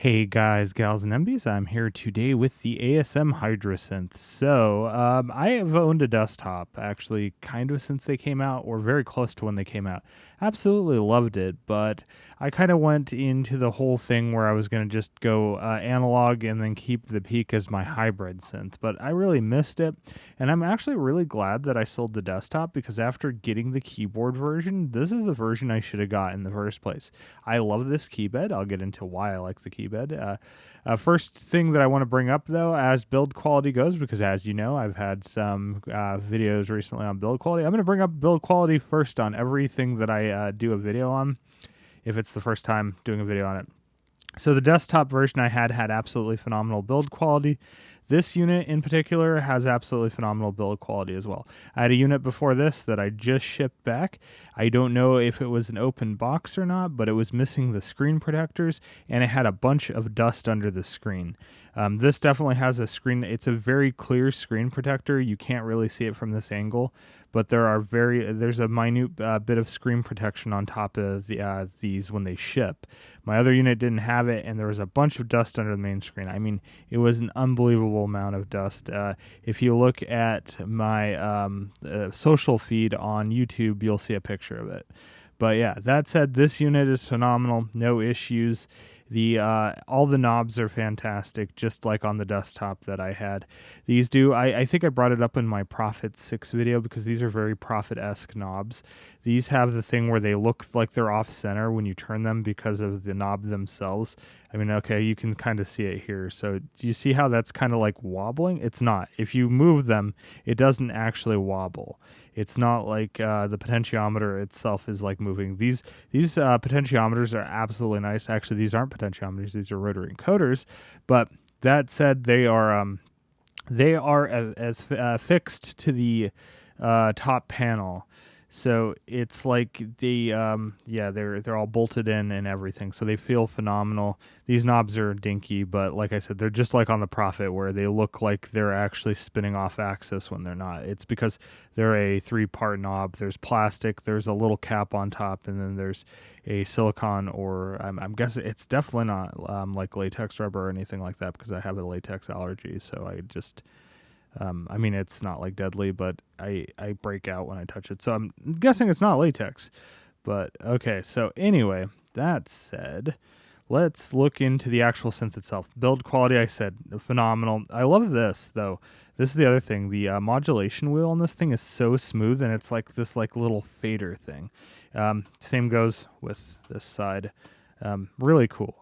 Hey guys, gals, and MBs, I'm here today with the ASM Hydrasynth. I have owned a desktop actually kind of since they came out, or very close to when they came out. Absolutely loved it, but I kind of went into the whole thing where I was going to just go analog and then keep the Peak as my hybrid synth, but I really missed it, and I'm actually really glad that I sold the desktop because after getting the keyboard version, this is the version I should have got in the first place. I love this keybed. I'll get into why I like the keybed. First thing that I want to bring up, though, as build quality goes, because as you know, I've had some videos recently on build quality. I'm going to bring up build quality first on everything that I do a video on, if it's the first time doing a video on it. So the desktop version I had absolutely phenomenal build quality. This unit in particular has absolutely phenomenal build quality as well. I had a unit before this that I just shipped back. I don't know if it was an open box or not, but it was missing the screen protectors and it had a bunch of dust under the screen. This definitely has a screen. It's a very clear screen protector. You can't really see it from this angle, but there's a minute bit of screen protection on top of these when they ship. My other unit didn't have it, and there was a bunch of dust under the main screen. I mean, it was an unbelievable amount of dust. If you look at my social feed on YouTube, you'll see a picture of it. But yeah, that said, this unit is phenomenal. No issues. All the knobs are fantastic, just like on the desktop that I had. These do, I think I brought it up in my Prophet 6 video because these are very Prophet-esque knobs. These have the thing where they look like they're off center when you turn them because of the knob themselves. I mean, okay, you can kind of see it here. So do you see how that's kind of like wobbling? It's not. If you move them, it doesn't actually wobble. It's not like the potentiometer itself is like moving. These potentiometers are absolutely nice. Actually, these aren't potentiometers; these are rotary encoders. But that said, they are as fixed to the top panel. So it's like they're all bolted in and everything. So they feel phenomenal. These knobs are dinky, but like I said, they're just like on the Prophet where they look like they're actually spinning off axis when they're not. It's because they're a 3-part knob. There's plastic, there's a little cap on top, and then there's a silicone or I'm guessing it's definitely not like latex rubber or anything like that because I have a latex allergy. So I just I mean, it's not like deadly, but I break out when I touch it. So I'm guessing it's not latex. But okay, so anyway, that said, let's look into the actual synth itself. Build quality, I said, phenomenal. I love this, though. This is the other thing. The modulation wheel on this thing is so smooth, and it's like this like little fader thing. Same goes with this side. Really cool.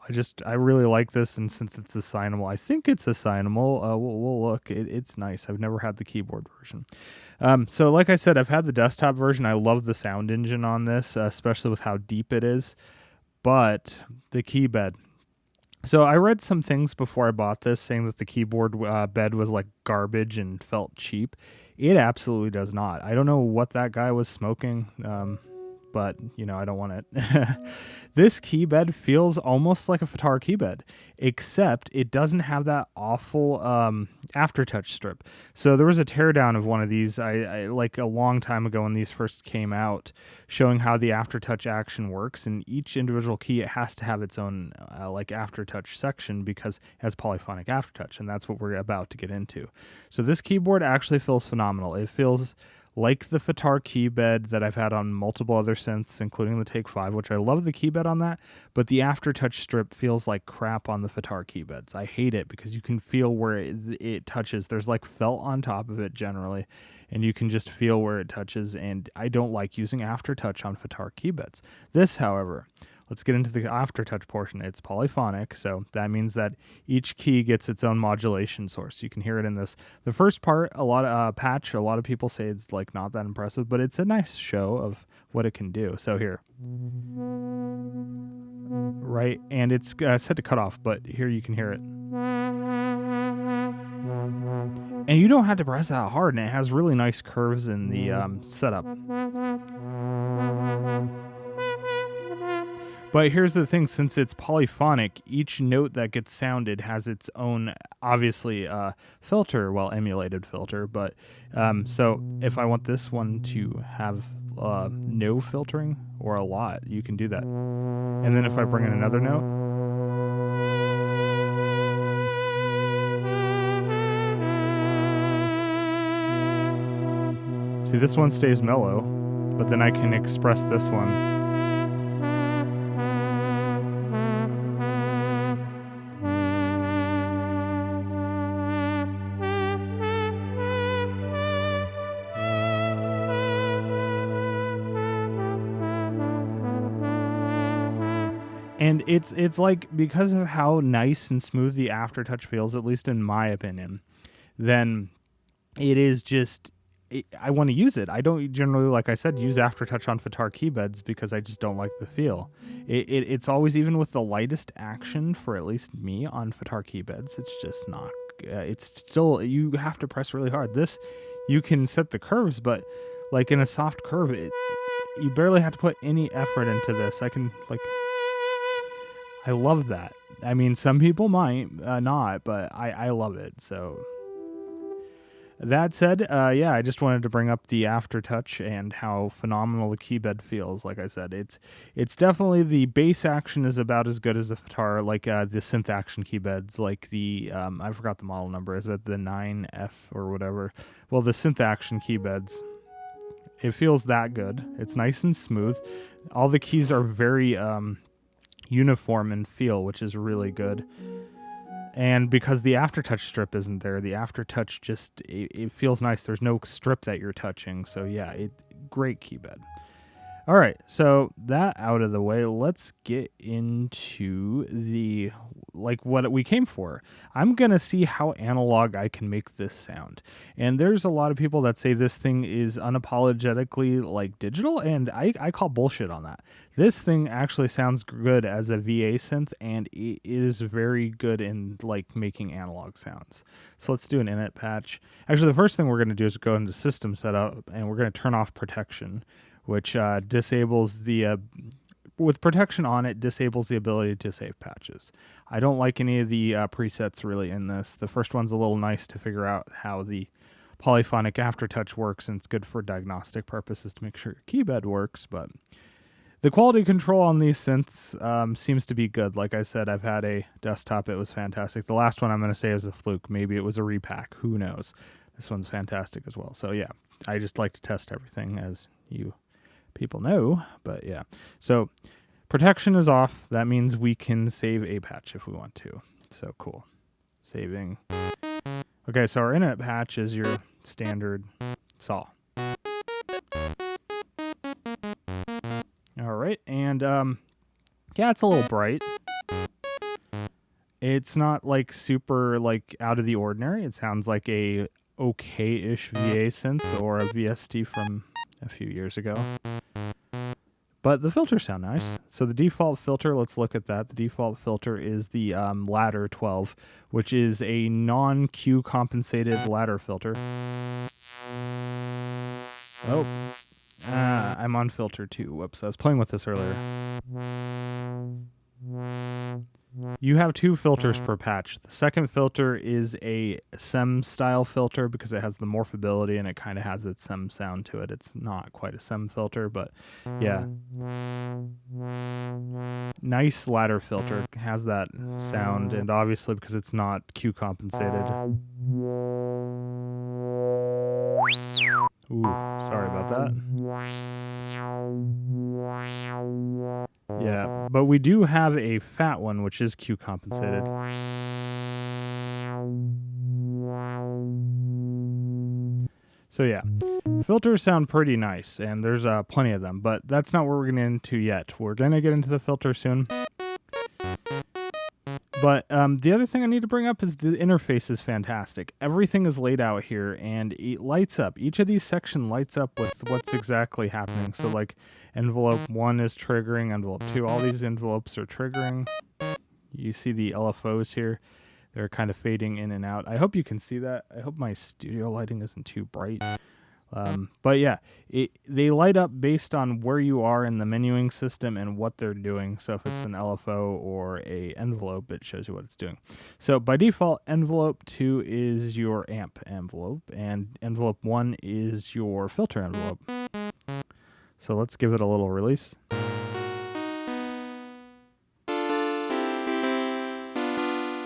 I really like this, and since it's assignable, I think it's assignable. We'll look. It's nice. I've never had the keyboard version. So like I said, I've had the desktop version. I love the sound engine on this, especially with how deep it is. But the keybed. So I read some things before I bought this saying that the keyboard bed was like garbage and felt cheap. It absolutely does not. I don't know what that guy was smoking. But, you know, I don't want it. This keybed feels almost like a Fatar keybed, except it doesn't have that awful aftertouch strip. So there was a teardown of one of these I like a long time ago when these first came out, showing how the aftertouch action works. And each individual key, it has to have its own like aftertouch section because it has polyphonic aftertouch, and that's what we're about to get into. So this keyboard actually feels phenomenal. It feels like the Fatar keybed that I've had on multiple other synths, including the Take 5, which I love the keybed on that, but the aftertouch strip feels like crap on the Fatar keybeds. I hate it because you can feel where it touches. There's like felt on top of it generally, and you can just feel where it touches, and I don't like using aftertouch on Fatar keybeds. This, however, let's get into the aftertouch portion. It's polyphonic, so that means that each key gets its own modulation source. You can hear it in this. The first part, a lot of patch. A lot of people say it's like not that impressive, but it's a nice show of what it can do. So here, right, and it's set to cut off, but here you can hear it. And you don't have to press that hard, and it has really nice curves in the setup. But here's the thing, since it's polyphonic, each note that gets sounded has its own, obviously, filter, well, emulated filter. But so if I want this one to have no filtering or a lot, you can do that. And then if I bring in another note, See, this one stays mellow, but then I can express this one. And it's like, because of how nice and smooth the aftertouch feels, at least in my opinion, then it is just, I want to use it. I don't generally, like I said, use aftertouch on Fitar keybeds because I just don't like the feel. It's always, even with the lightest action, for at least me on Fitar keybeds, it's just not, it's still, you have to press really hard. This, you can set the curves, but like in a soft curve, you barely have to put any effort into this. I can, like, I love that. I mean, some people might not, but I love it. So that said, yeah, I just wanted to bring up the aftertouch and how phenomenal the keybed feels. Like I said, it's definitely, the bass action is about as good as the Fitar, like the synth action keybeds, like the I forgot the model number. Is it the 9F or whatever? Well, the synth action keybeds. It feels that good. It's nice and smooth. All the keys are very uniform in feel, which is really good. And because the aftertouch strip isn't there, the aftertouch just, it feels nice. There's no strip that you're touching. So yeah, great keybed. All right, so that out of the way, let's get into the, like, what we came for. I'm going to see how analog I can make this sound. And there's a lot of people that say this thing is unapologetically like digital, and I call bullshit on that. This thing actually sounds good as a VA synth, and it is very good in like making analog sounds. So let's do an init patch. Actually, the first thing we're going to do is go into system setup, and we're going to turn off protection, which disables the, with protection on, it disables the ability to save patches. I don't like any of the presets really in this. The first one's a little nice to figure out how the polyphonic aftertouch works, and it's good for diagnostic purposes to make sure your keybed works, but the quality control on these synths seems to be good. Like I said, I've had a desktop, it was fantastic. The last one I'm going to say is a fluke. Maybe it was a repack, who knows. This one's fantastic as well. So yeah, I just like to test everything, as you people know, but yeah. So protection is off. That means we can save a patch if we want to. So cool. Saving. Okay, so our init patch is your standard saw. All right, and yeah, it's a little bright. It's not like super like out of the ordinary. It sounds like a okay-ish VA synth or a VST from a few years ago. But the filters sound nice. So the default filter, let's look at that. The default filter is the ladder 12, which is a non-Q compensated ladder filter. Oh, I'm on filter 2. Whoops, I was playing with this earlier. You have 2 filters per patch. The second filter is a SEM style filter because it has the morphability and it kind of has its SEM sound to it. It's not quite a SEM filter, but yeah. Nice ladder filter, has that sound, and obviously because it's not Q compensated. Ooh, sorry about that. Yeah, but we do have a fat one, which is Q compensated. So yeah, filters sound pretty nice, and there's plenty of them, but that's not what we're going to get into yet. We're going to get into the filter soon. But the other thing I need to bring up is the interface is fantastic. Everything is laid out here, and it lights up. Each of these sections lights up with what's exactly happening. So like envelope 1 is triggering, envelope 2, all these envelopes are triggering. You see the LFOs here. They're kind of fading in and out. I hope you can see that. I hope my studio lighting isn't too bright. But yeah, they light up based on where you are in the menuing system and what they're doing. So if it's an LFO or a envelope, it shows you what it's doing. So by default, envelope 2 is your amp envelope, and envelope 1 is your filter envelope. So let's give it a little release.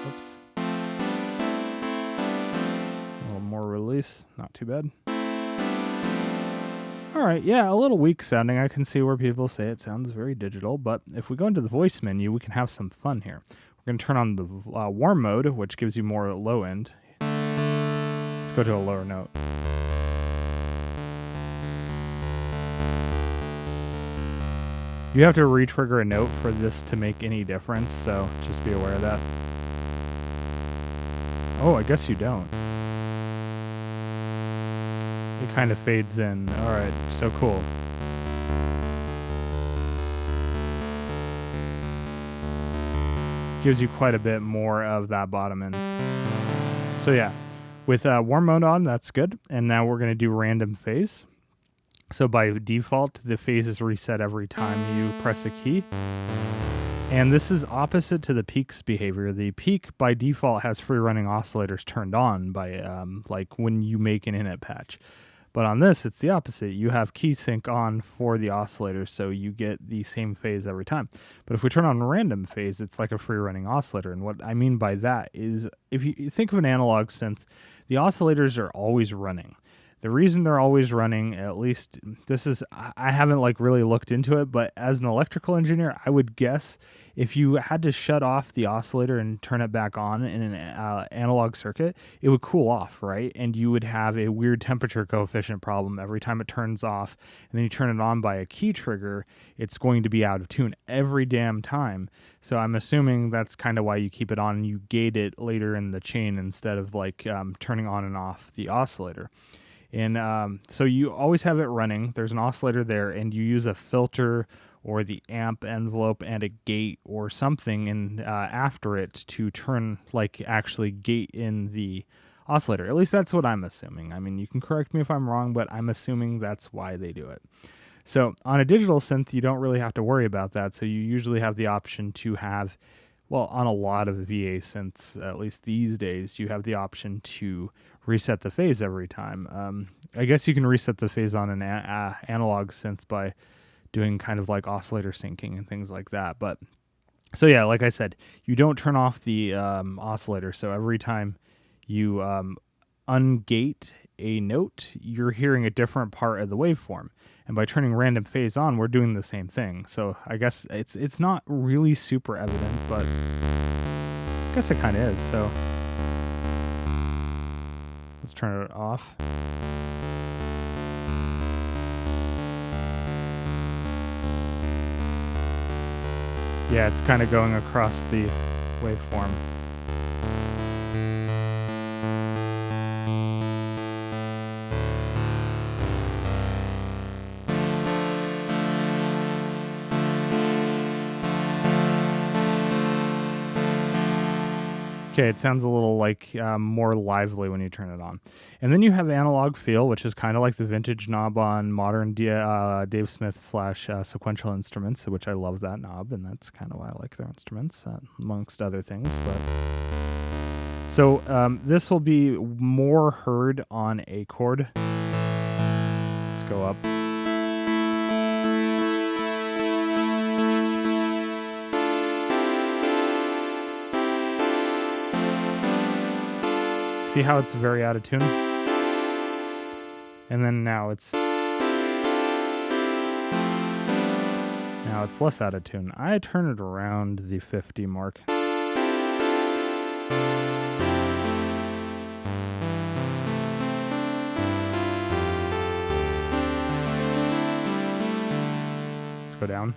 Oops. A little more release, not too bad. All right, yeah, a little weak sounding. I can see where people say it sounds very digital, but if we go into the voice menu, we can have some fun here. We're going to turn on the warm mode, which gives you more low end. Let's go to a lower note. You have to re-trigger a note for this to make any difference, so just be aware of that. Oh, I guess you don't. It kind of fades in. All right, so cool. Gives you quite a bit more of that bottom end. So yeah, with warm mode on, that's good. And now we're going to do random phase. So by default, the phase is reset every time you press a key. And this is opposite to the peak's behavior. The peak by default has free running oscillators turned on by like when you make an init patch. But on this, it's the opposite. You have key sync on for the oscillator, so you get the same phase every time. But if we turn on random phase, it's like a free running oscillator. And what I mean by that is, if you think of an analog synth, the oscillators are always running. The reason they're always running, at least this is, I haven't like really looked into it, but as an electrical engineer, I would guess if you had to shut off the oscillator and turn it back on in an analog circuit, it would cool off, right? And you would have a weird temperature coefficient problem every time it turns off. And then you turn it on by a key trigger, it's going to be out of tune every damn time. So I'm assuming that's kind of why you keep it on and you gate it later in the chain instead of like turning on and off the oscillator. And so you always have it running. There's an oscillator there, and you use a filter or the amp envelope and a gate or something in after it to turn, like, actually gate in the oscillator. At least that's what I'm assuming. I mean, you can correct me if I'm wrong, but I'm assuming that's why they do it. So on a digital synth, you don't really have to worry about that. So you usually have the option to have, well, on a lot of VA synths, at least these days, you have the option to reset the phase every time. I guess you can reset the phase on an analog synth by doing kind of like oscillator syncing and things like that. But so yeah, like I said, you don't turn off the oscillator. So every time you ungate a note, you're hearing a different part of the waveform. And by turning random phase on, we're doing the same thing. So I guess it's not really super evident, but I guess it kind of is. So let's turn it off. Yeah, it's kind of going across the waveform. Okay, it sounds a little like more lively when you turn it on. And then you have analog feel, which is kind of like the vintage knob on modern Dave Smith / sequential instruments, which I love that knob, and that's kind of why I like their instruments, amongst other things. But so this will be more heard on a chord. Let's go up. See how it's very out of tune? And then now it's less out of tune. I turn it around the 50 mark. Let's go down.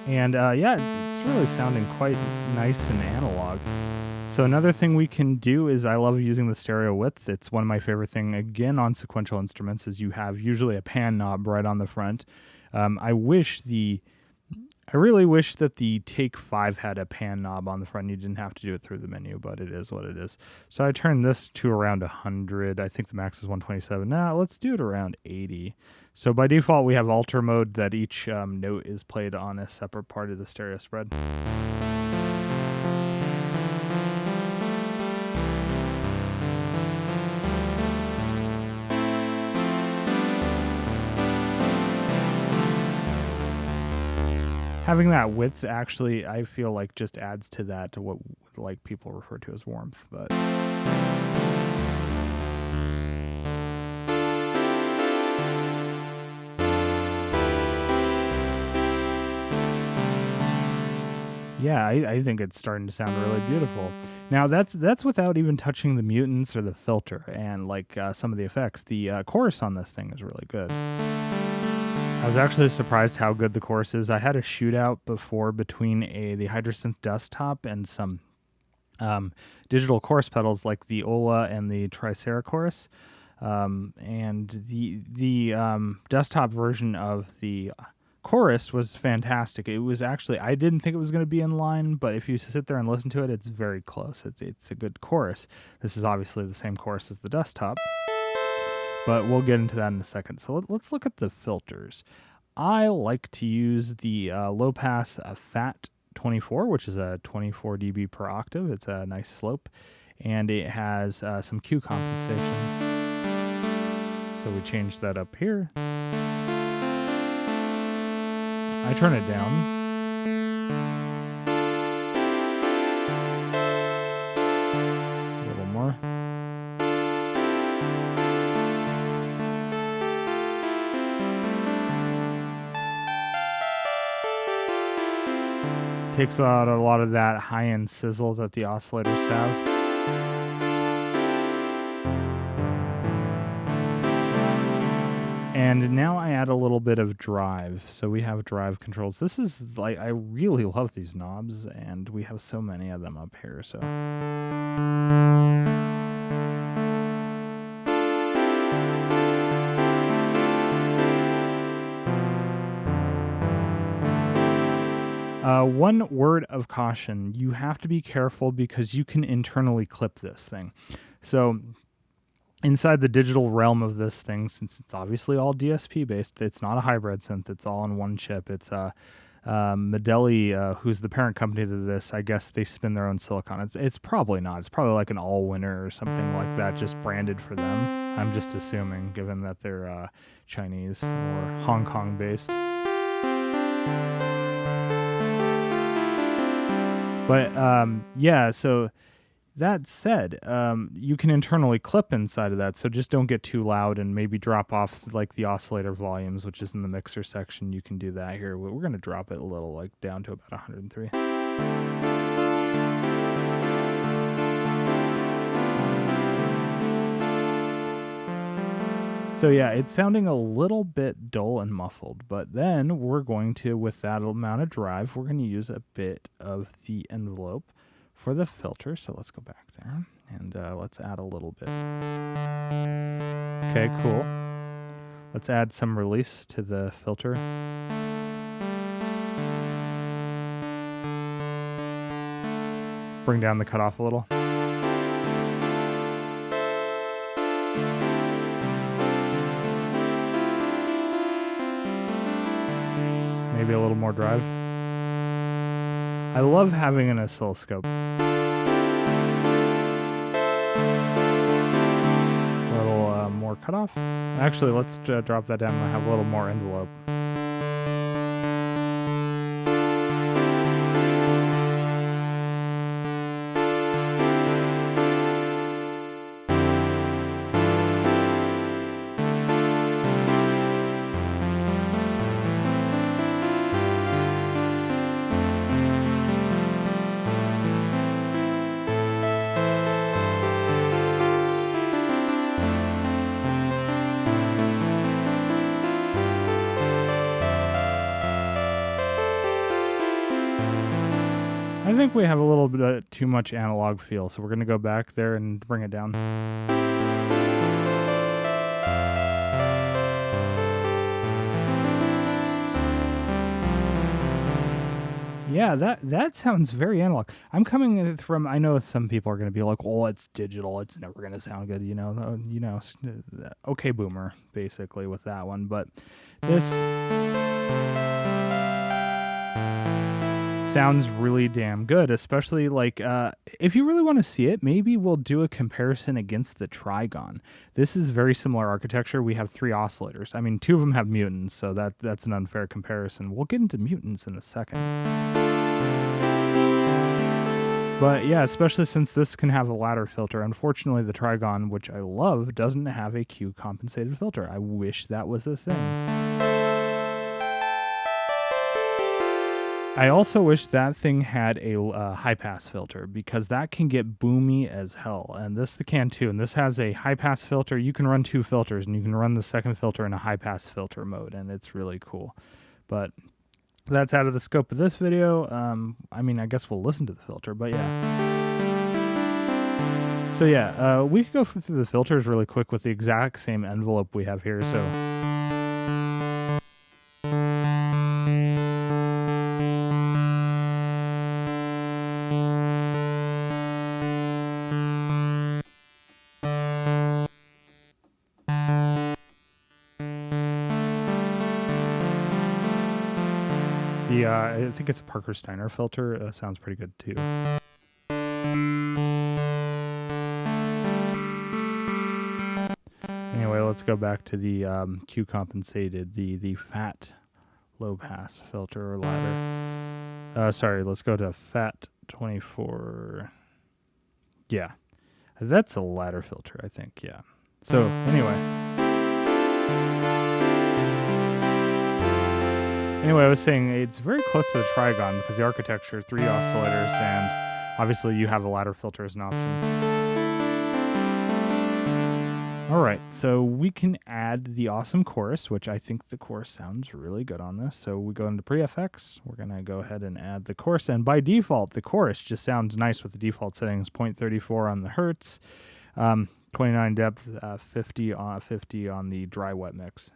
And yeah, it's really sounding quite nice and analog. So another thing we can do is, I love using the stereo width. It's one of my favorite things, again, on sequential instruments, is you have usually a pan knob right on the front. I really wish that the Take 5 had a pan knob on the front. You didn't have to do it through the menu, but it is what it is. So I turned this to around 100. I think the max is 127. Now let's do it around 80. So by default, we have alter mode, that each note is played on a separate part of the stereo spread. Having that width actually, I feel like, just adds to that, to what like people refer to as warmth. But Yeah, I think it's starting to sound really beautiful. Now that's without even touching the mutants or the filter and like some of the effects. The chorus on this thing is really good. I was actually surprised how good the chorus is. I had a shootout before between the Hydrasynth desktop and some digital chorus pedals like the Ola and the Tricera chorus. And the desktop version of the chorus was fantastic. It was actually, I didn't think it was going to be in line, but if you sit there and listen to it, it's very close. It's a good chorus. This is obviously the same chorus as the desktop, but we'll get into that in a second. So let's look at the filters. I like to use the low pass FAT 24, which is a 24 dB per octave. It's a nice slope, and it has some Q compensation. So we change that up here. I turn it down. A little more. Takes out a lot of that high-end sizzle that the oscillators have. And now I add a little bit of drive. So we have drive controls. This is like, I really love these knobs, and we have so many of them up here. So one word of caution, you have to be careful because you can internally clip this thing. So inside the digital realm of this thing, since it's obviously all DSP based, it's not a hybrid synth, it's all on one chip. It's Medeli, who's the parent company to this. I guess they spin their own silicon. It's probably not. It's probably like an all-winner or something like that, just branded for them. I'm just assuming, given that they're Chinese or Hong Kong based. But yeah, so that said, you can internally clip inside of that, so just don't get too loud and maybe drop off like the oscillator volumes, which is in the mixer section. You can do that here. We're going to drop it a little, like down to about 103. So yeah, it's sounding a little bit dull and muffled, but then we're going to, with that amount of drive, we're going to use a bit of the envelope for the filter. So let's go back there and let's add a little bit. Okay, cool. Let's add some release to the filter. Bring down the cutoff a little. Maybe a little more drive. I love having an oscilloscope. A little more cutoff. Actually, let's drop that down and have a little more envelope. I think we have a little bit too much analog feel, so we're going to go back there and bring it down. Yeah, that sounds very analog. I'm coming from, I know some people are going to be like, oh, it's digital, it's never going to sound good, okay boomer, basically, with that one. But this sounds really damn good, especially like if you really want to see it, maybe we'll do a comparison against the Trigon. This is very similar architecture. We have 3 oscillators. I mean, 2 of them have mutants, so that's an unfair comparison. We'll get into mutants in a second. But yeah, especially since this can have a ladder filter. Unfortunately, the Trigon, which I love, doesn't have a Q compensated filter. I wish that was a thing. I also wish that thing had a high pass filter, because that can get boomy as hell, and this can too. And this has a high pass filter. You can run 2 filters, and you can run the second filter in a high pass filter mode, and it's really cool. But that's out of the scope of this video. I mean, I guess we'll listen to the filter, but yeah. So yeah, we could go through the filters really quick with the exact same envelope we have here. So I think it's a Parker Steiner filter. Sounds pretty good too. Anyway, let's go back to the Q compensated, the fat low pass filter or ladder. Sorry, let's go to fat 24. Yeah, that's a ladder filter, I think. Yeah. So Anyway, I was saying it's very close to the trigon because the architecture, 3 oscillators, and obviously you have a ladder filter as an option. All right, so we can add the awesome chorus, which I think the chorus sounds really good on this. So we go into pre-FX. We're going to go ahead and add the chorus. And by default, the chorus just sounds nice with the default settings, 0.34 on the hertz, 29 depth, 50 on the dry wet mix.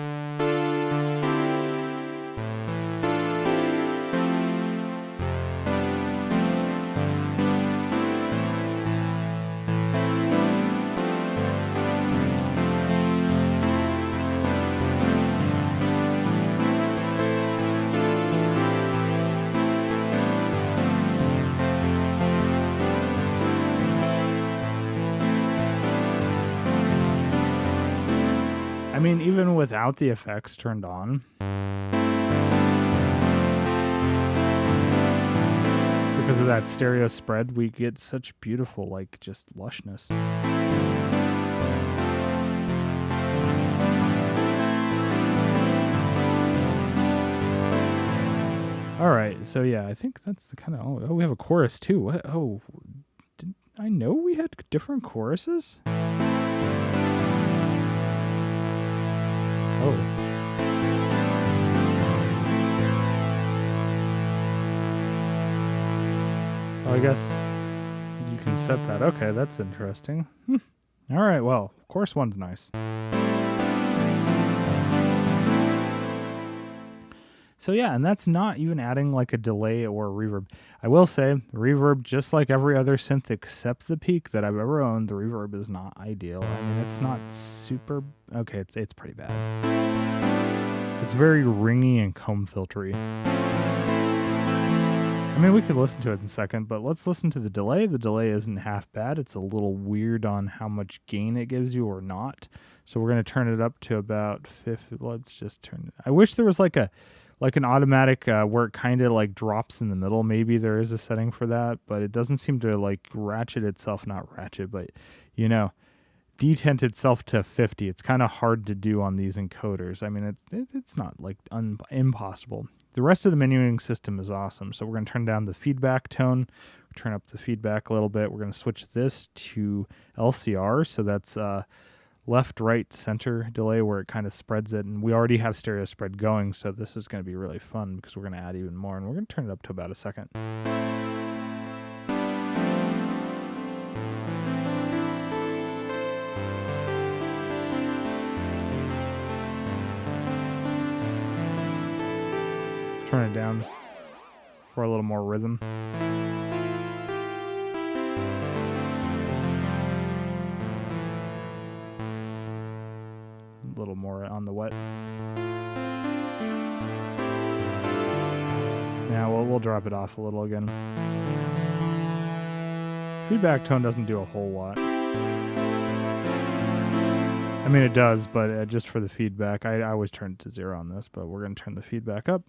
I mean, even without the effects turned on, because of that stereo spread, we get such beautiful, like, just lushness. All right, so yeah, I think that's the kind of... Oh, we have a chorus too. What? Oh, did I know we had different choruses? Oh. Well, I guess you can set that. Okay, that's interesting. All right, well, chorus 1's nice. So yeah, and that's not even adding like a delay or a reverb. I will say, reverb, just like every other synth except the Peak that I've ever owned, the reverb is not ideal. I mean, it's not super... Okay, it's pretty bad. It's very ringy and comb filtery. I mean, we could listen to it in a second, but let's listen to the delay. The delay isn't half bad. It's a little weird on how much gain it gives you or not. So we're going to turn it up to about 50. Let's just turn it... I wish there was like an automatic where it kind of like drops in the middle. Maybe there is a setting for that, but it doesn't seem to like ratchet itself, not ratchet, but you know, detent itself to 50. It's kind of hard to do on these encoders. I mean, it's not like impossible. The rest of the menuing system is awesome. So we're going to turn down the feedback tone, turn up the feedback a little bit. We're going to switch this to LCR. So that's left, right, center delay where it kind of spreads it. And we already have stereo spread going, so this is going to be really fun because we're going to add even more. And we're going to turn it up to about a second. Turn it down for a little more rhythm. A little more on the wet. Now we'll drop it off a little again. Feedback tone doesn't do a whole lot. I mean, it does, but just for the feedback. I always turn it to 0 on this, but we're going to turn the feedback up.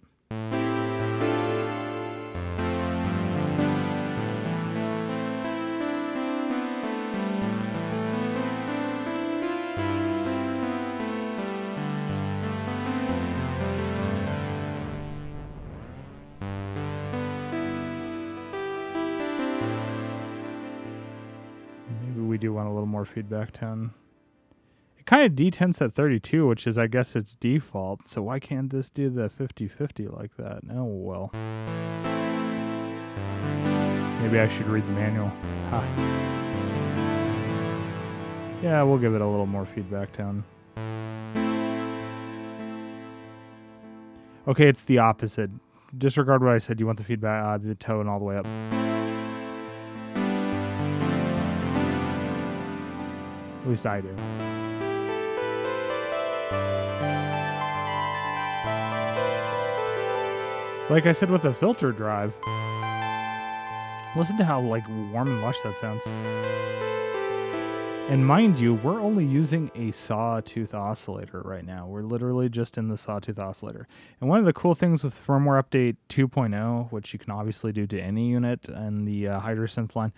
do want a little more feedback tone. It kind of detents at 32, which is, I guess, its default. So why can't this do the 50-50 like that? Oh, well. Maybe I should read the manual. Ha. Yeah, we'll give it a little more feedback tone. Okay, it's the opposite. Disregard what I said. You want the feedback, the tone all the way up. At least I do. Like I said with the filter drive, listen to how like warm and lush that sounds. And mind you, we're only using a sawtooth oscillator right now. We're literally just in the sawtooth oscillator. And one of the cool things with firmware update 2.0, which you can obviously do to any unit in the Hydrasynth line,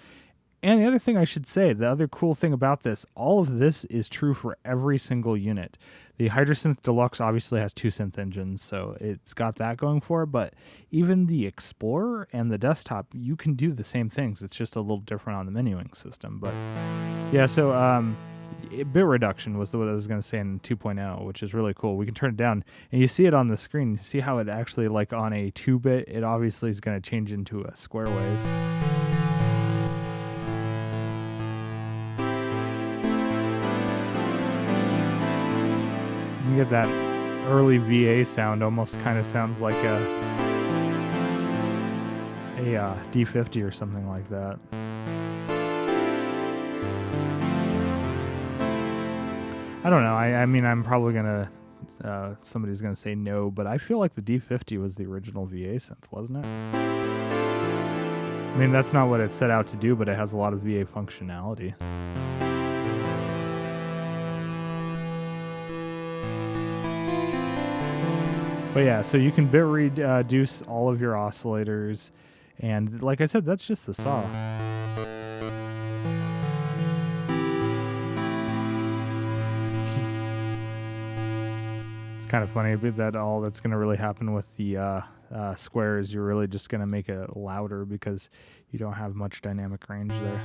and the other thing I should say, the other cool thing about this, all of this is true for every single unit. The Hydrasynth Deluxe obviously has 2 synth engines, so it's got that going for it, but even the Explorer and the desktop, you can do the same things. It's just a little different on the menuing system. But yeah, so bit reduction was what I was going to say in 2.0, which is really cool. We can turn it down, and you see it on the screen. You see how it actually, like on a 2-bit, it obviously is going to change into a square wave. You get that early VA sound, almost kind of sounds like a D50 or something like that. I don't know. I mean, I'm probably gonna somebody's gonna say no, but I feel like the D50 was the original VA synth, wasn't it? I mean, that's not what it set out to do, but it has a lot of VA functionality. But yeah, so you can bit reduce all of your oscillators, and like I said, that's just the saw. It's kind of funny that all that's going to really happen with the square is you're really just going to make it louder because you don't have much dynamic range there.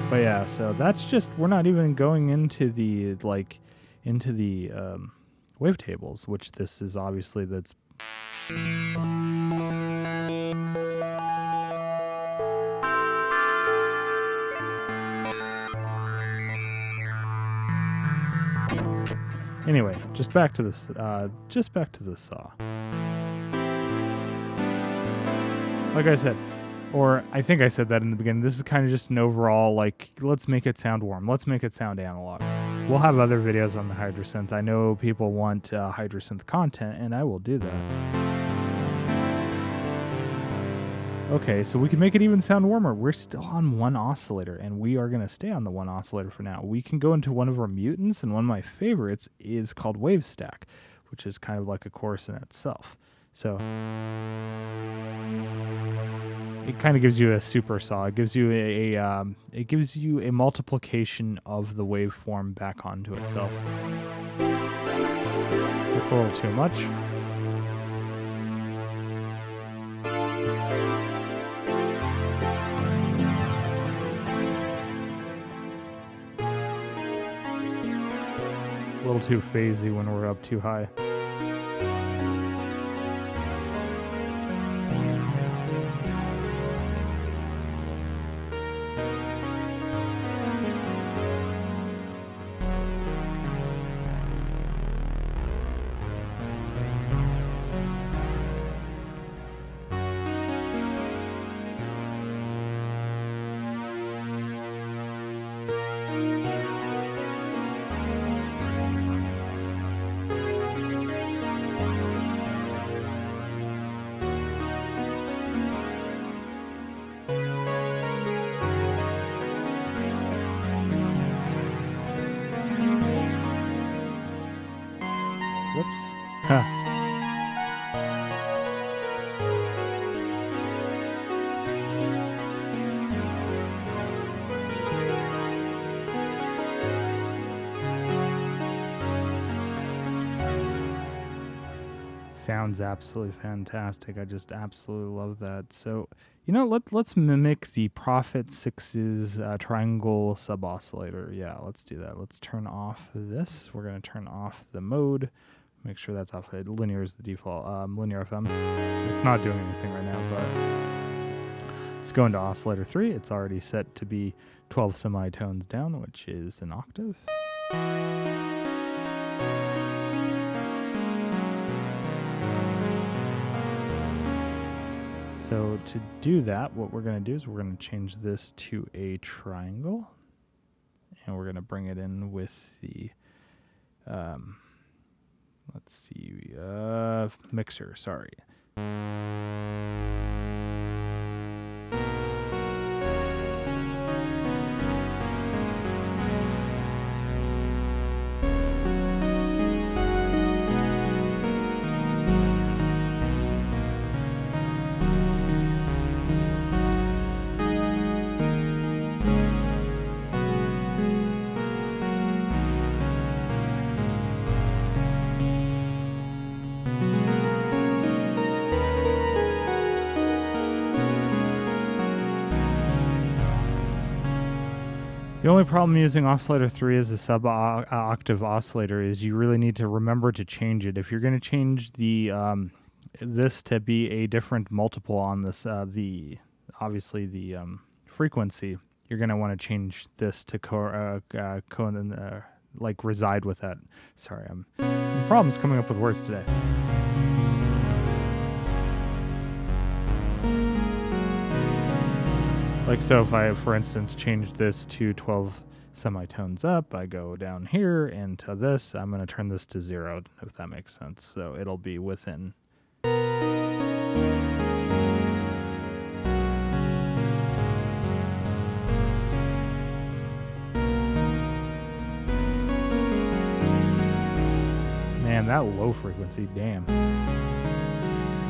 But yeah, so that's just, we're not even going into the wavetables, which this is obviously that's. Anyway, just back to this. Just back to the saw. Like I said, or I think I said that in the beginning. This is kind of just an overall, like, let's make it sound warm. Let's make it sound analog. We'll have other videos on the Hydrasynth. I know people want Hydrasynth content, and I will do that. Okay, so we can make it even sound warmer. We're still on one oscillator, and we are going to stay on the one oscillator for now. We can go into one of our mutants, and one of my favorites is called Wave Stack, which is kind of like a chorus in itself. So it kind of gives you a super saw. It gives you a multiplication of the waveform back onto itself. That's a little too much. A little too phasey when we're up too high. sounds absolutely fantastic. I just absolutely love that. So, you know, let's mimic the Prophet 6's triangle sub oscillator. Yeah, let's do that. Let's turn off this. We're going to turn off the mode. Make sure that's off. Linear is the default. Linear FM. It's not doing anything right now, but let's go into oscillator 3. It's already set to be 12 semitones down, which is an octave. So to do that, what we're going to do is we're going to change this to a triangle, and we're going to bring it in with the, let's see, mixer, sorry. The only problem using oscillator 3 as a sub-octave oscillator is you really need to remember to change it. If you're going to change the this to be a different multiple on this, obviously the frequency, you're going to want to change this to like reside with that. Sorry, I'm problems coming up with words today. Like so, if I, for instance, change this to 12 semitones up, I go down here, and to this, I'm going to turn this to 0, if that makes sense. So it'll be within. Man, that low frequency, damn.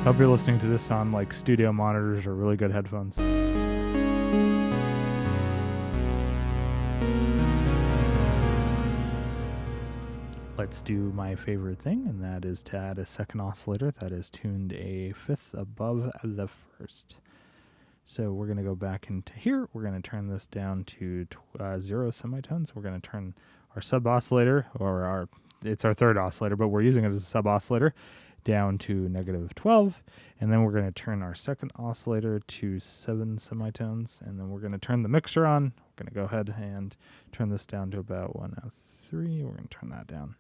Hope you're listening to this on like studio monitors or really good headphones. Let's do my favorite thing, and that is to add a second oscillator that is tuned a fifth above the first. So we're going to go back into here. We're going to turn this down to 0 semitones. We're going to turn our sub oscillator, or it's our third oscillator, but we're using it as a sub oscillator, down to -12. And then we're going to turn our second oscillator to 7 semitones. And then we're going to turn the mixer on. We're going to go ahead and turn this down to about 103. We're going to turn that down.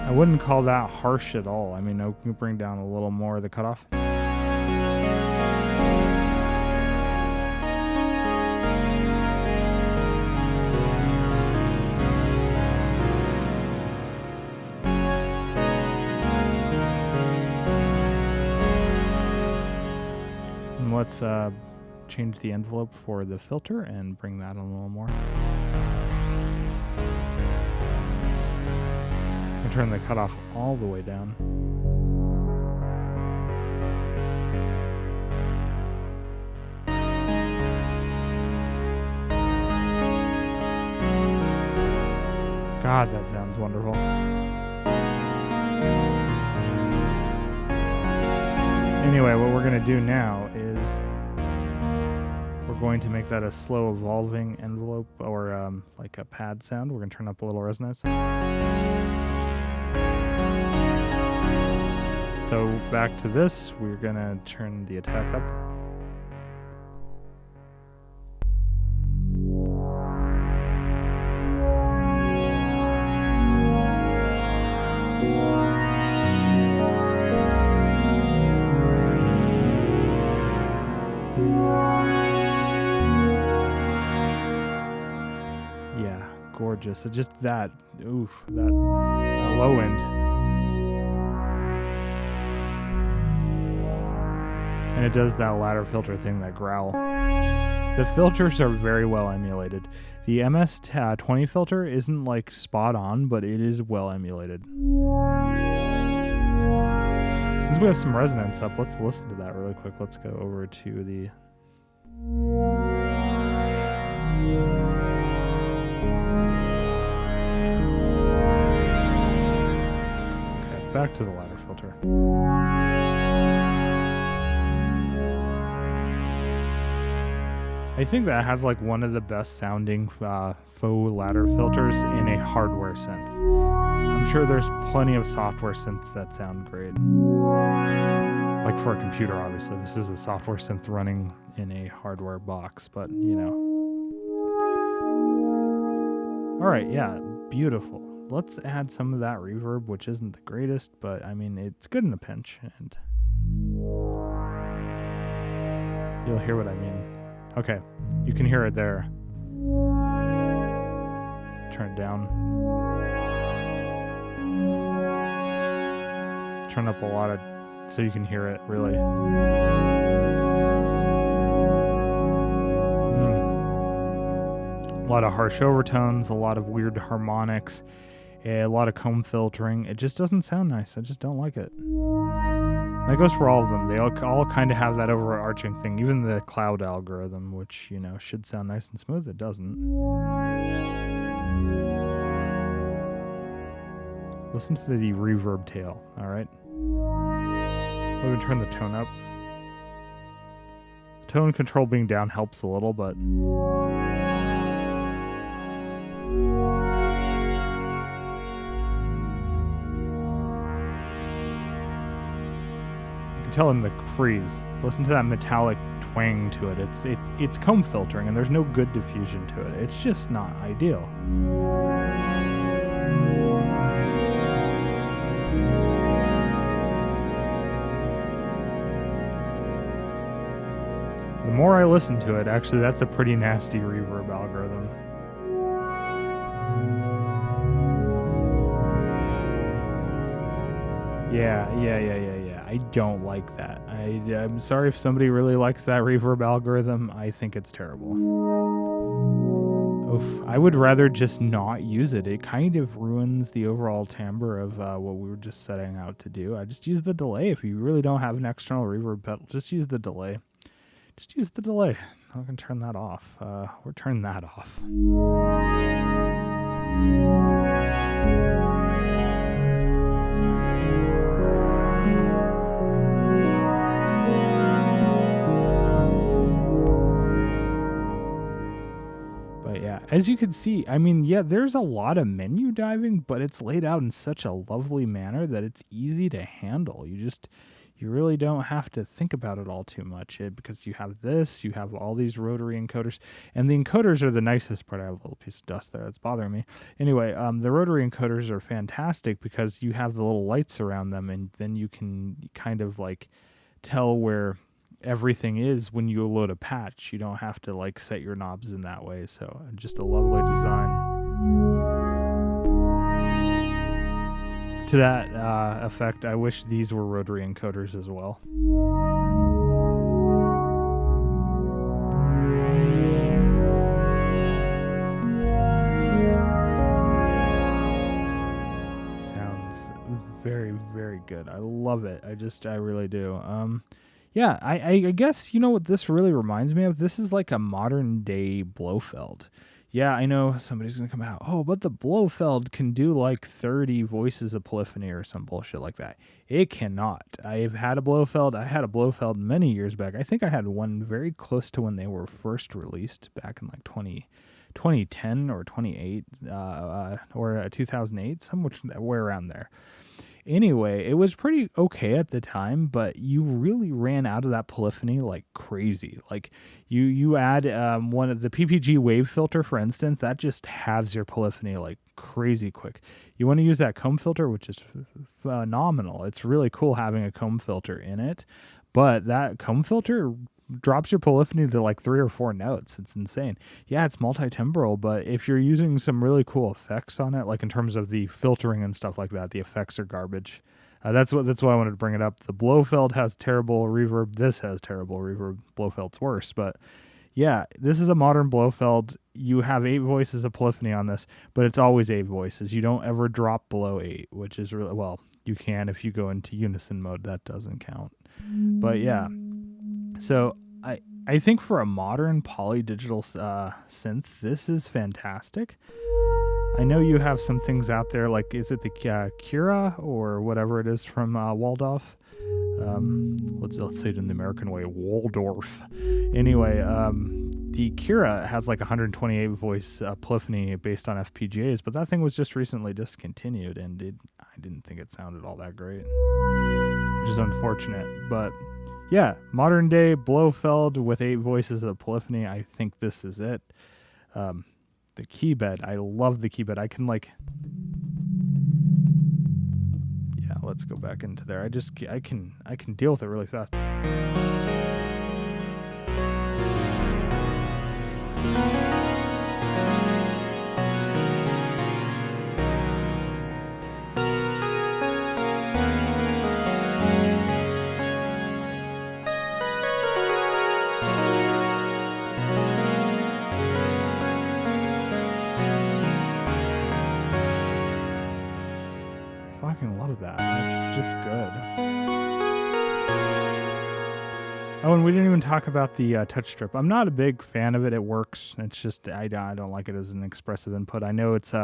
I wouldn't call that harsh at all. I mean, I can bring down a little more of the cutoff. And let's change the envelope for the filter and bring that a little more. Turn the cutoff all the way down. God, that sounds wonderful. Anyway, what we're going to do now is we're going to make that a slow evolving envelope, or like a pad sound. We're going to turn up a little resonance. So back to this, we're going to turn the attack up. Yeah, gorgeous. So just that, oof, that low end. And it does that ladder filter thing, that growl. The filters are very well emulated. The MS-20 filter isn't like spot on, but it is well emulated. Since we have some resonance up, let's listen to that really quick. Let's go over to the... Okay, back to the ladder filter. I think that has like one of the best sounding faux ladder filters in a hardware synth. I'm sure there's plenty of software synths that sound great. Like for a computer, obviously. This is a software synth running in a hardware box, but you know. Alright, yeah, beautiful. Let's add some of that reverb, which isn't the greatest, but I mean, it's good in a pinch, and you'll hear what I mean. Okay, you can hear it there. Turn it down. Turn up a lot of, so you can hear it, really. A lot of harsh overtones, a lot of weird harmonics, a lot of comb filtering. It just doesn't sound nice. I just don't like it. That goes for all of them. They all kind of have that overarching thing. Even the cloud algorithm, which, you know, should sound nice and smooth, it doesn't. Listen to the reverb tail, all right? We're gonna turn the tone up. Tone control being down helps a little, but... tell in the freeze. Listen to that metallic twang to it. It's comb filtering, and there's no good diffusion to it. It's just not ideal. The more I listen to it, actually, that's a pretty nasty reverb algorithm. Yeah. I don't like that. I'm sorry if somebody really likes that reverb algorithm. I think it's terrible. Oof. I would rather just not use it. It kind of ruins the overall timbre of what we were just setting out to do. I just use the delay. If you really don't have an external reverb pedal, just use the delay. Just use the delay. I'm going to turn that off. We're turning that off. As you can see, I mean, yeah, there's a lot of menu diving, but it's laid out in such a lovely manner that it's easy to handle. You really don't have to think about it all too much because you have this, you have all these rotary encoders, and the encoders are the nicest part. I have a little piece of dust there that's bothering me. Anyway, the rotary encoders are fantastic because you have the little lights around them, and then you can kind of like tell where everything is when you load a patch. You don't have to like set your knobs in that way. So just a lovely design. To that effect, I wish these were rotary encoders as well. Sounds very, very good. I love it. I really do. Yeah, I guess, you know what this really reminds me of? This is like a modern day Blofeld. Yeah, I know somebody's going to come out, oh, but the Blofeld can do like 30 voices of polyphony or some bullshit like that. It cannot. I've had a Blofeld. I had a Blofeld many years back. I think I had one very close to when they were first released back in like 2010 or 28 or 2008, somewhere around there. Anyway, it was pretty okay at the time, but you really ran out of that polyphony like crazy. Like you add one of the PPG wave filter, for instance, that just halves your polyphony like crazy quick. You want to use that comb filter, which is phenomenal. It's really cool having a comb filter in it, but that comb filter drops your polyphony to like 3 or 4 notes. It's insane. Yeah, it's multi-timbral, but if you're using some really cool effects on it, like in terms of the filtering and stuff like that, the effects are garbage. That's why I wanted to bring it up. The Blofeld has terrible reverb. This has terrible reverb. Blofeld's worse, but yeah, this is a modern Blofeld. You have 8 voices of polyphony on this, but it's always 8 voices. You don't ever drop below 8, which is really, well, you can if you go into unison mode. That doesn't count. But yeah, so I think for a modern polydigital synth, this is fantastic. I know you have some things out there, like, is it the Kira or whatever it is from Waldorf? Let's say it in the American way, Waldorf. Anyway, the Kira has like 128 voice polyphony based on FPGAs, but that thing was just recently discontinued, and I didn't think it sounded all that great, which is unfortunate. But yeah, modern day Blofeld with 8 voices of polyphony. I think this is it. The keybed, I love the keybed. I can let's go back into there. I can deal with it really fast. Fucking love that. It's just good. Oh, and we didn't even talk about the touch strip. I'm not a big fan of it. It works. It's just I don't like it as an expressive input. I know it's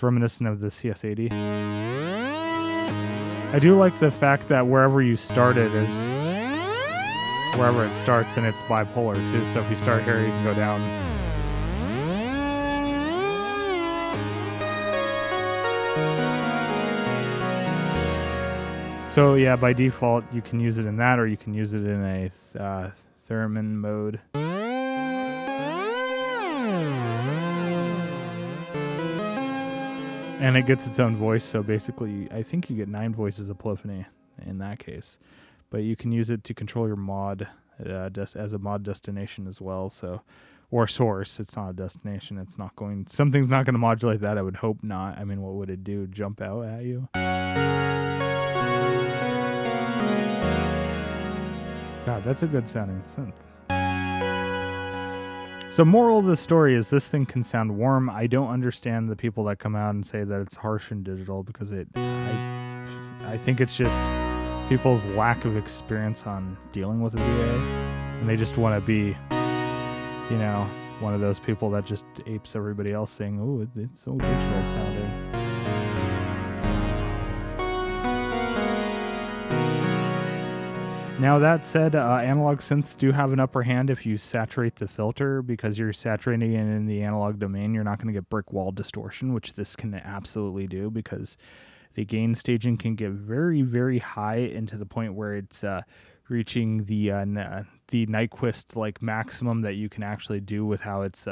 reminiscent of the CS80. I do like the fact that wherever you start it is wherever it starts, and it's bipolar too. So if you start here, you can go down. So yeah, by default, you can use it in that, or you can use it in a theremin mode. And it gets its own voice, so basically, I think you get 9 voices of polyphony in that case. But you can use it to control your mod as a mod destination as well, so, or source. It's not a destination. It's not going. Something's not going to modulate that. I would hope not. I mean, what would it do? Jump out at you? God, that's a good sounding synth. So moral of the story is this thing can sound warm. I don't understand the people that come out and say that it's harsh and digital, because I think it's just people's lack of experience on dealing with a VA, and they just want to be, one of those people that just apes everybody else saying, "Oh, it's so digital sounding." Now, that said, analog synths do have an upper hand if you saturate the filter, because you're saturating it in the analog domain. You're not going to get brick wall distortion, which this can absolutely do, because the gain staging can get very, very high, into the point where it's reaching the Nyquist maximum that you can actually do with how it's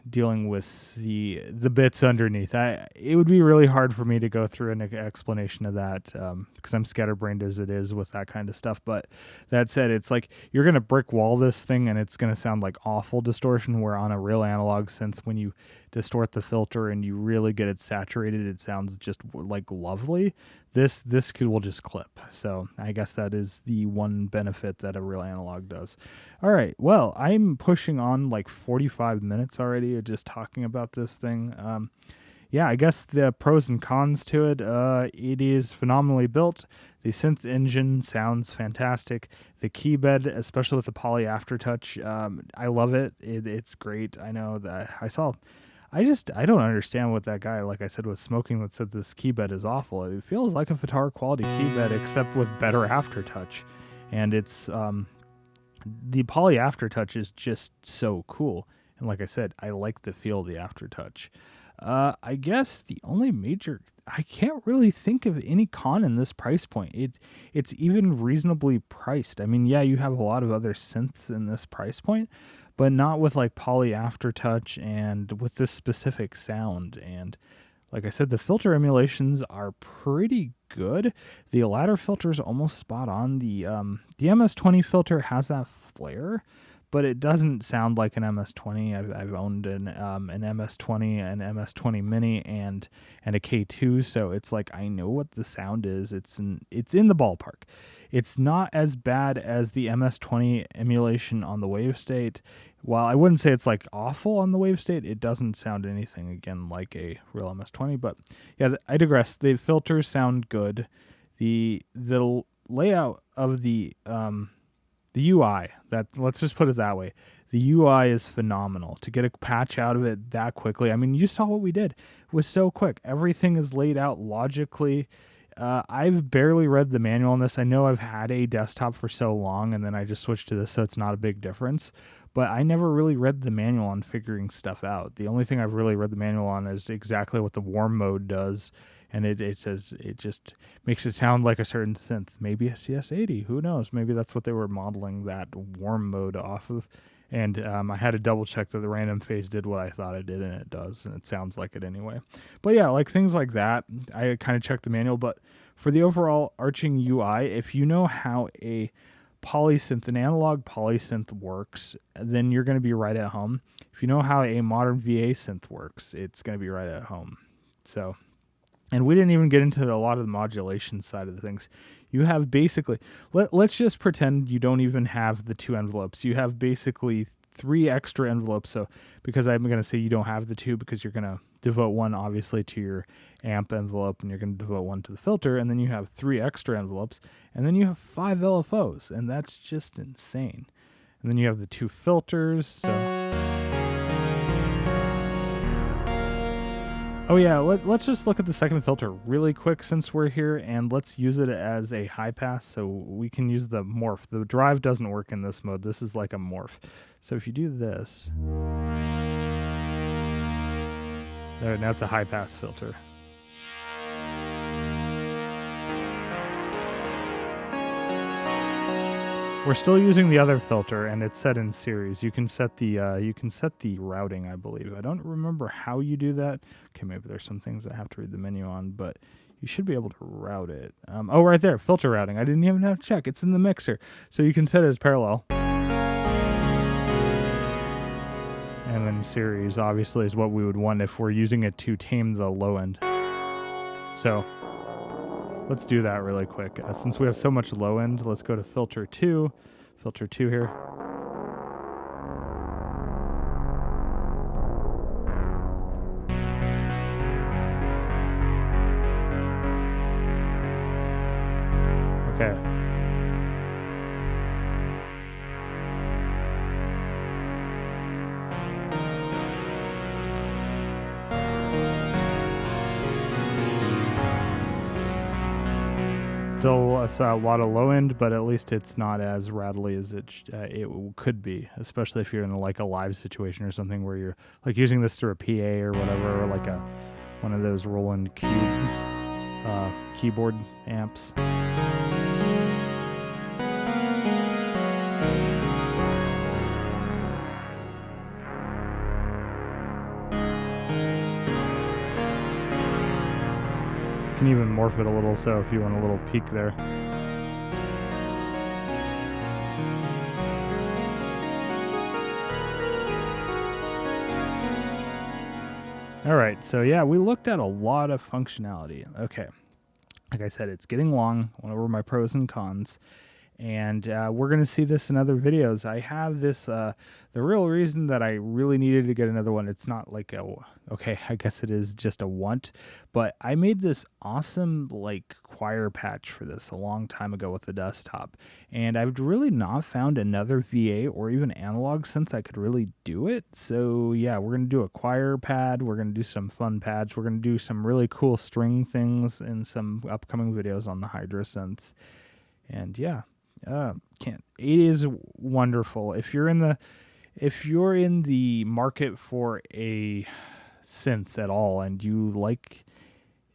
dealing with the bits underneath. It would be really hard for me to go through an explanation of that, because I'm scatterbrained as it is with that kind of stuff. But that said, it's like you're going to brick wall this thing, and it's going to sound like awful distortion, where on a real analog synth, when you distort the filter and you really get it saturated, it sounds just lovely. This will just clip. So I guess that is the one benefit that a real analog does. All right, well, I'm pushing on 45 minutes already of just talking about this thing. Yeah, I guess the pros and cons to it. It is phenomenally built. The synth engine sounds fantastic. The keybed, especially with the poly aftertouch, I love it. It's great. I know that I don't understand what that guy, like I said, was smoking that said this keybed is awful. It feels like a Fatar quality keybed, except with better aftertouch. And it's, the poly aftertouch is just so cool. And like I said, I like the feel of the aftertouch. I guess the only I can't really think of any con in this price point. It's even reasonably priced. I mean, yeah, you have a lot of other synths in this price point, but not with poly aftertouch and with this specific sound. And like I said, the filter emulations are pretty good. The ladder filter is almost spot on. The MS-20 filter has that flare, but it doesn't sound like an MS-20. I've owned an MS-20, an MS-20 Mini, and a K2, so it's like I know what the sound is. It's in the ballpark. It's not as bad as the MS-20 emulation on the WaveState. While I wouldn't say it's like awful on the WaveState, it doesn't sound anything again like a real MS-20. But yeah, I digress. The filters sound good. The layout of the UI, that, let's just put it that way. The UI is phenomenal. To get a patch out of it that quickly, I mean, you saw what we did. It was so quick. Everything is laid out logically. I've barely read the manual on this. I know I've had a desktop for so long, and then I just switched to this, so it's not a big difference. But I never really read the manual on figuring stuff out. The only thing I've really read the manual on is exactly what the warm mode does, and it says it just makes it sound like a certain synth. Maybe a CS80, who knows? Maybe that's what they were modeling that warm mode off of. And I had to double check that the random phase did what I thought it did, and it does, and it sounds like it anyway. But yeah, like things like that, I kind of checked the manual. But for the overall arching UI, if you know how a polysynth, an analog polysynth works, then you're going to be right at home. If you know how a modern VA synth works, it's going to be right at home. So, and we didn't even get into a lot of the modulation side of the things. You have basically, let's just pretend you don't even have the two envelopes. You have basically 3 extra envelopes. So, because I'm going to say you don't have the 2 because you're going to devote one obviously to your amp envelope, and you're going to devote one to the filter, and then you have 3 extra envelopes, and then you have 5 LFOs, and that's just insane. And then you have the 2 filters. So, oh yeah, let's just look at the second filter really quick since we're here, and let's use it as a high pass, so we can use the morph. The drive doesn't work in this mode. This is like a morph. So if you do this, there, now it's a high pass filter. We're still using the other filter, and it's set in series. You can set the routing, I believe. I don't remember how you do that. Okay, maybe there's some things I have to read the menu on, but you should be able to route it. Oh, right there, filter routing. I didn't even have to check. It's in the mixer, so you can set it as parallel. And then series, obviously, is what we would want if we're using it to tame the low end. So let's do that really quick. Since we have so much low end, let's go to filter 2. Filter 2 here. Okay. Still a lot of low end, but at least it's not as rattly as it could be, especially if you're in like a live situation or something where you're like using this through a PA or whatever, or like one of those Roland Cubes keyboard amps. Can even morph it a little, so if you want a little peak there. All right, so yeah, we looked at a lot of functionality. Okay, like I said, it's getting long. Went over my pros and cons, and we're going to see this in other videos. I have this, the real reason that I really needed to get another one, it's not like okay, I guess it is just a want, but I made this awesome like choir patch for this a long time ago with the desktop, and I've really not found another VA or even analog synth that could really do it. So yeah, we're going to do a choir pad, we're going to do some fun pads, we're going to do some really cool string things in some upcoming videos on the Hydrasynth, and yeah. It is wonderful. If you're in the market for a synth at all, and you like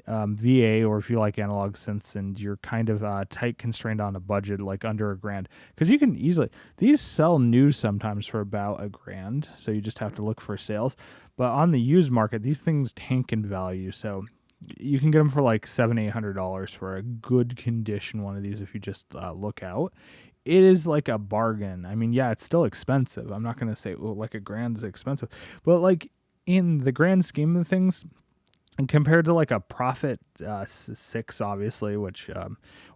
VA, or if you like analog synths and you're kind of tight constrained on a budget, like under $1,000, because you can easily, these sell new sometimes for about $1,000, so you just have to look for sales. But on the used market, these things tank in value, so you can get them for like $700-800 for a good condition one of these if you just look out. it is like a bargain. I mean, yeah, it's still expensive. I'm not going to say, oh, like a grand is expensive, but like in the grand scheme of things, and compared to like a Prophet 6, obviously, which,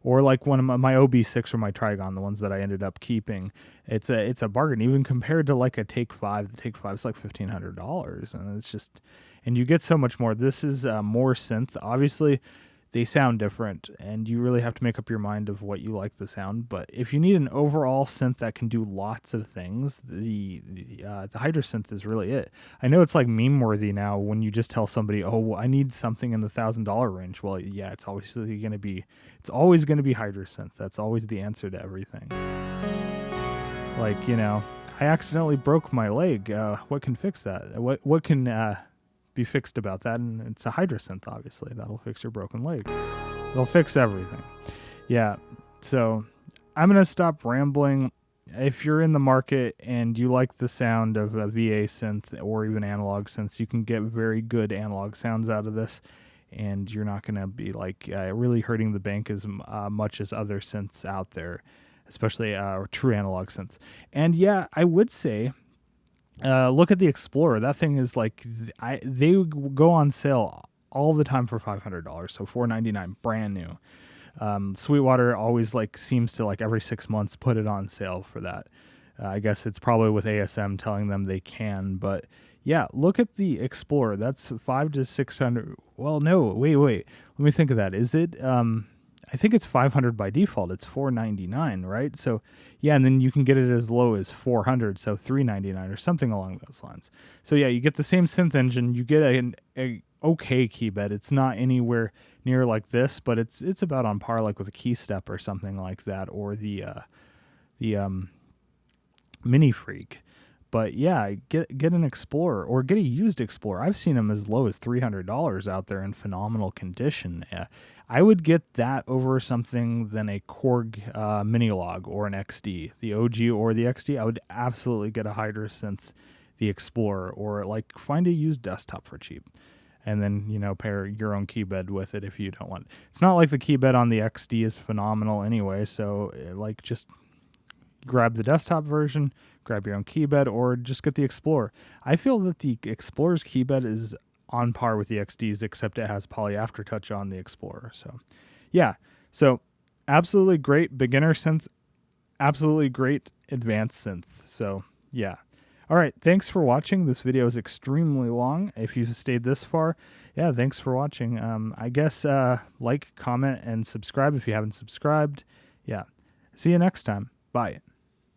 or like one of my OB6 or my Trigon, the ones that I ended up keeping, it's a bargain. Even compared to like a Take 5, the Take 5 is like $1,500, and it's just, and you get so much more. This is more synth. Obviously, they sound different, and you really have to make up your mind of what you like the sound. But if you need an overall synth that can do lots of things, the Hydrasynth is really it. I know it's like meme worthy now when you just tell somebody, "Oh, I need something in the $1,000 range." Well, yeah, it's always going to be Hydrasynth. That's always the answer to everything. Like, I accidentally broke my leg. What can fix that? What can be fixed about that? And it's a Hydrasynth, obviously. That'll fix your broken leg. It'll fix everything. Yeah. So I'm going to stop rambling. If you're in the market and you like the sound of a VA synth or even analog synths, you can get very good analog sounds out of this, and you're not going to be like really hurting the bank as much as other synths out there, especially true analog synths. And yeah, I would say look at the Explorer. That thing is like, they go on sale all the time for $500, so $499, brand new. Sweetwater always like seems to like every 6 months put it on sale for that. I guess it's probably with ASM telling them they can, but yeah, look at the Explorer. That's $500 to $600. Well, no, wait. Let me think of that. Is it? I think it's $500 by default. It's $499, right? So yeah, and then you can get it as low as $400, so $399 or something along those lines. So yeah, you get the same synth engine. You get a okay keybed. It's not anywhere near like this, but it's about on par like with a Keystep or something like that, or the Mini Freak. But yeah, get an Explorer or get a used Explorer. I've seen them as low as $300 out there in phenomenal condition. I would get that over something than a Korg Minilog or an XD, the OG or the XD. I would absolutely get a Hydrasynth, the Explorer, or like find a used desktop for cheap, and then pair your own keybed with it if you don't want. It's not like the keybed on the XD is phenomenal anyway, so like just grab the desktop version, grab your own keybed, or just get the Explorer. I feel that the Explorer's keybed is on par with the XD's, except it has poly aftertouch on the Explorer. So yeah, so absolutely great beginner synth, absolutely great advanced synth. So yeah. All right, thanks for watching. This video is extremely long. If you've stayed this far, yeah, thanks for watching. I guess like, comment, and subscribe if you haven't subscribed. Yeah, see you next time. Bye.